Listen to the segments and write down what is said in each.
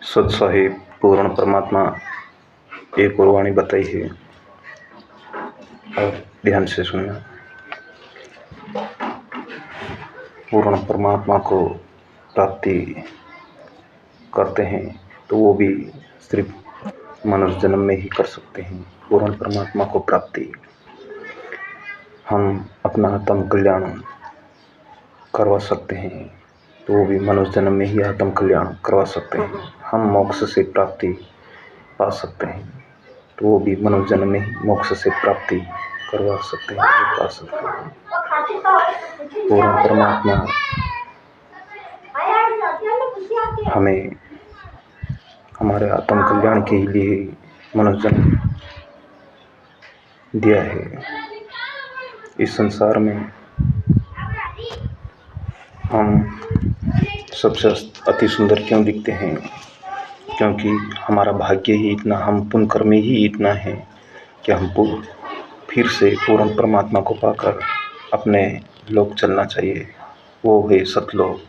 सत साहिब पूर्ण परमात्मा एक और वाणी बताई है और ध्यान से सुनना। पूर्ण परमात्मा को प्राप्ति करते हैं तो वो भी सिर्फ मनुष्य जन्म में ही कर सकते हैं। पूर्ण परमात्मा को प्राप्ति हम अपना आत्म कल्याण करवा सकते हैं तो वो भी मनुष्य जन्म में ही आत्म कल्याण करवा सकते हैं। हम मोक्ष से प्राप्ति पा सकते हैं तो वो भी मनुष्य जन्म में ही मोक्ष से प्राप्ति करवा सकते हैं, पा सकते हैं। पूर्ण परमात्मा हमें हमारे आत्म कल्याण के लिए मनुष्य जन्म दिया है। इस संसार में हम सबसे अति सुंदर क्यों दिखते हैं? क्योंकि हमारा भाग्य ही इतना, हम पुण्य कर्म ही इतना है कि हमको फिर से पूर्ण परमात्मा को पाकर अपने लोक चलना चाहिए। वो है सतलोक।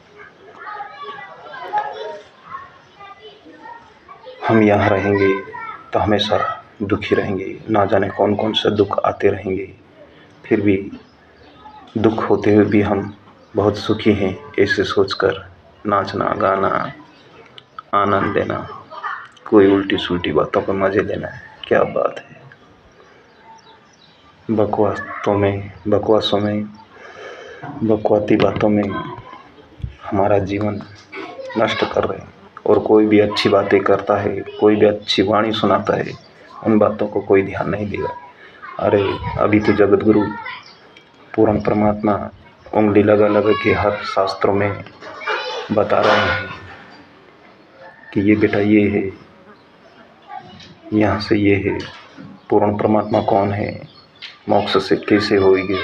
हम यहाँ रहेंगे तो हमेशा दुखी रहेंगे, ना जाने कौन कौन से दुख आते रहेंगे। फिर भी दुख होते हुए भी हम बहुत सुखी हैं, ऐसे सोचकर नाचना, गाना, आनंद लेना, कोई उल्टी सुल्टी बातों पर मज़े लेना, क्या बात है। बकवाती बातों में हमारा जीवन नष्ट कर रहे हैं। और कोई भी अच्छी बातें करता है, कोई भी अच्छी वाणी सुनाता है, उन बातों को कोई ध्यान नहीं देगा। अरे अभी तो जगत गुरु पूर्ण परमात्मा उंगली लगा लगा के हर शास्त्रों में बता रहे हैं कि ये बेटा ये है, यहाँ से ये है। पूर्ण परमात्मा कौन है, मोक्ष से कैसे होगी,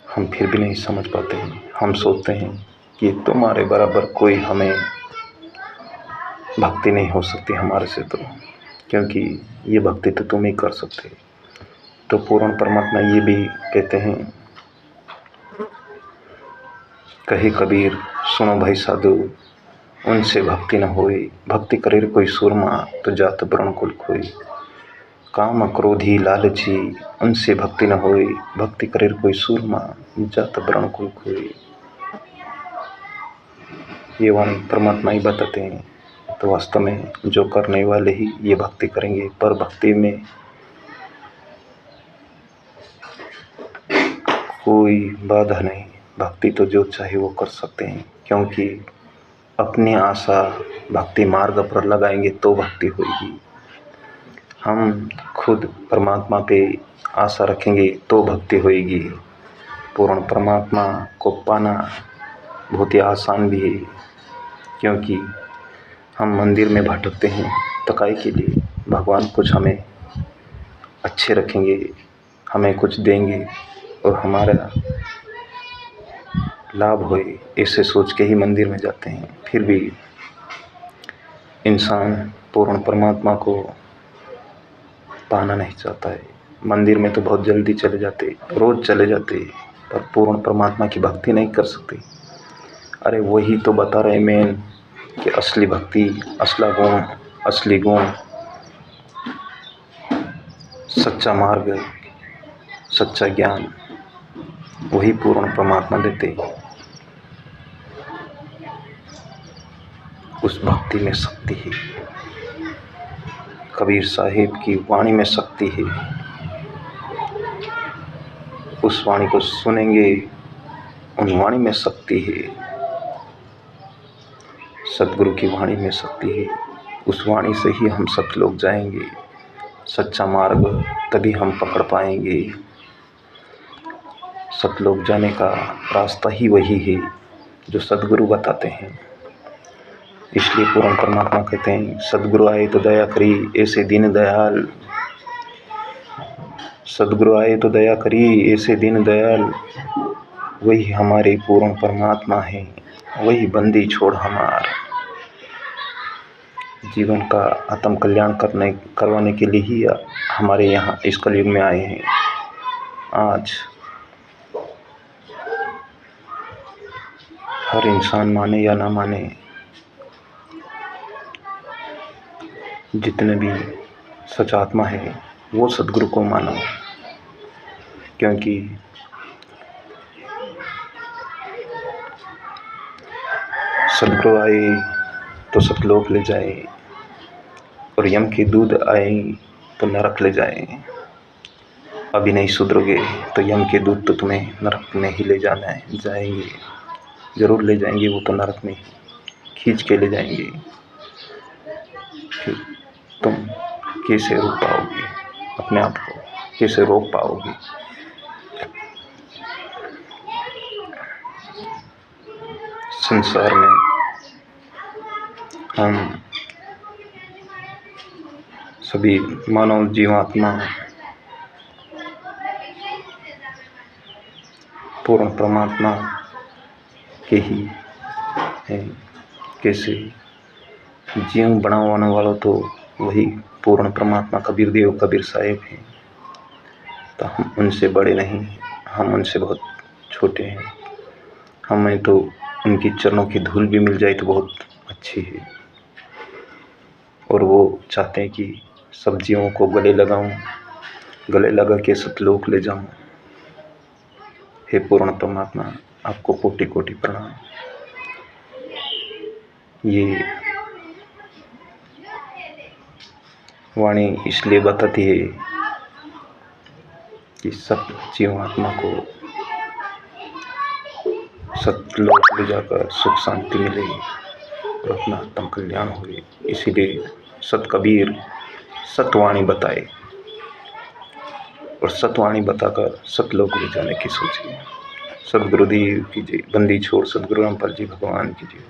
हम फिर भी नहीं समझ पाते हैं। हम सोचते हैं कि तुम्हारे बराबर कोई हमें भक्ति नहीं हो सकती हमारे से, तो क्योंकि ये भक्ति तो तुम ही कर सकते। तो पूर्ण परमात्मा ये भी कहते हैं, कहे कबीर सुनो भाई साधु, उनसे भक्ति न होई। भक्ति करे कोई सुरमा, तो जात वर्ण कुल खोई। काम क्रोधी लालची, उनसे भक्ति न होई। भक्ति करे कोई सुरमा, जात वर्ण कुल खोई। ये वाणी परमात्मा ही बताते हैं। तो वास्तव में जो करने वाले ही ये भक्ति करेंगे, पर भक्ति में कोई बाधा नहीं। भक्ति तो जो चाहे वो कर सकते हैं, क्योंकि अपनी आशा भक्ति मार्ग पर लगाएंगे तो भक्ति होगी। हम खुद परमात्मा पे आशा रखेंगे तो भक्ति होगी। पूर्ण परमात्मा को पाना बहुत ही आसान भी है, क्योंकि हम मंदिर में भटकते हैं तकाई के लिए। भगवान कुछ हमें अच्छे रखेंगे, हमें कुछ देंगे और हमारा लाभ होए, ऐसे सोच के ही मंदिर में जाते हैं। फिर भी इंसान पूर्ण परमात्मा को पाना नहीं चाहता है। मंदिर में तो बहुत जल्दी चले जाते, रोज़ चले जाते, पर पूर्ण परमात्मा की भक्ति नहीं कर सकते। अरे वही तो बता रहे मेन कि असली भक्ति, असला गुण, असली गुण, सच्चा मार्ग, सच्चा ज्ञान वही पूर्ण परमात्मा देते। उस भक्ति में शक्ति है, कबीर साहिब की वाणी में शक्ति है। उस वाणी को सुनेंगे, उन वाणी में शक्ति है। सतगुरु की वाणी में शक्ति है। उस वाणी से ही हम सतलोक जाएंगे। सच्चा मार्ग तभी हम पकड़ पाएंगे। सतलोक जाने का रास्ता ही वही है जो सतगुरु बताते हैं। इसलिए पूर्ण परमात्मा कहते हैं, सतगुरु आए तो दया करी ऐसे दीन दयाल। सतगुरु आए तो दया करी ऐसे दीन दयाल। वही हमारे पूर्ण परमात्मा है, वही बंदी छोड़ हमार। जीवन का आत्म कल्याण करवाने के लिए ही हमारे यहाँ इस कलयुग में आए हैं। आज हर इंसान माने या ना माने, जितने भी सच आत्मा है वो सद्गुरु को मानो, क्योंकि सद्गुरु आए तो सतलोक ले जाए और यम के दूत आए तो नरक ले जाए। अभी नहीं सुधरोगे तो यम के दूत तो तुम्हें नरक में ही ले जाना है, जाएंगे, ज़रूर ले जाएंगे, वो तो नरक में खींच के ले जाएंगे। फिर तुम कैसे रोक पाओगे अपने आप को, कैसे रोक पाओगे? संसार में हम सभी मानव जीवात्मा पूर्ण परमात्मा के ही हैं। कैसे जीव बनाने वाला तो वही पूर्ण परमात्मा कबीर देव, कबीर साहेब हैं। तो हम उनसे बड़े नहीं, हम उनसे बहुत छोटे हैं। हमें तो उनकी चरणों की धूल भी मिल जाए तो बहुत अच्छी है। और वो चाहते हैं कि सब जीवों को गले लगाऊं, गले लगा के सतलोक ले जाऊं। हे पूर्ण परमात्मा, आपको कोटि कोटि प्रणाम। ये वाणी इसलिए बताती है कि सब जीवात्मा को सतलोक ले जाकर सुख शांति मिले और अपना आत्म कल्याण हुए। इसीलिए सत कबीर सतवाणी बताए और सतवाणी बताकर सतलोक ले जाने की सोची। सद्गुरुदेव की जय। बंदी छोड़ सद्गुरु रामपाल जी भगवान की जय।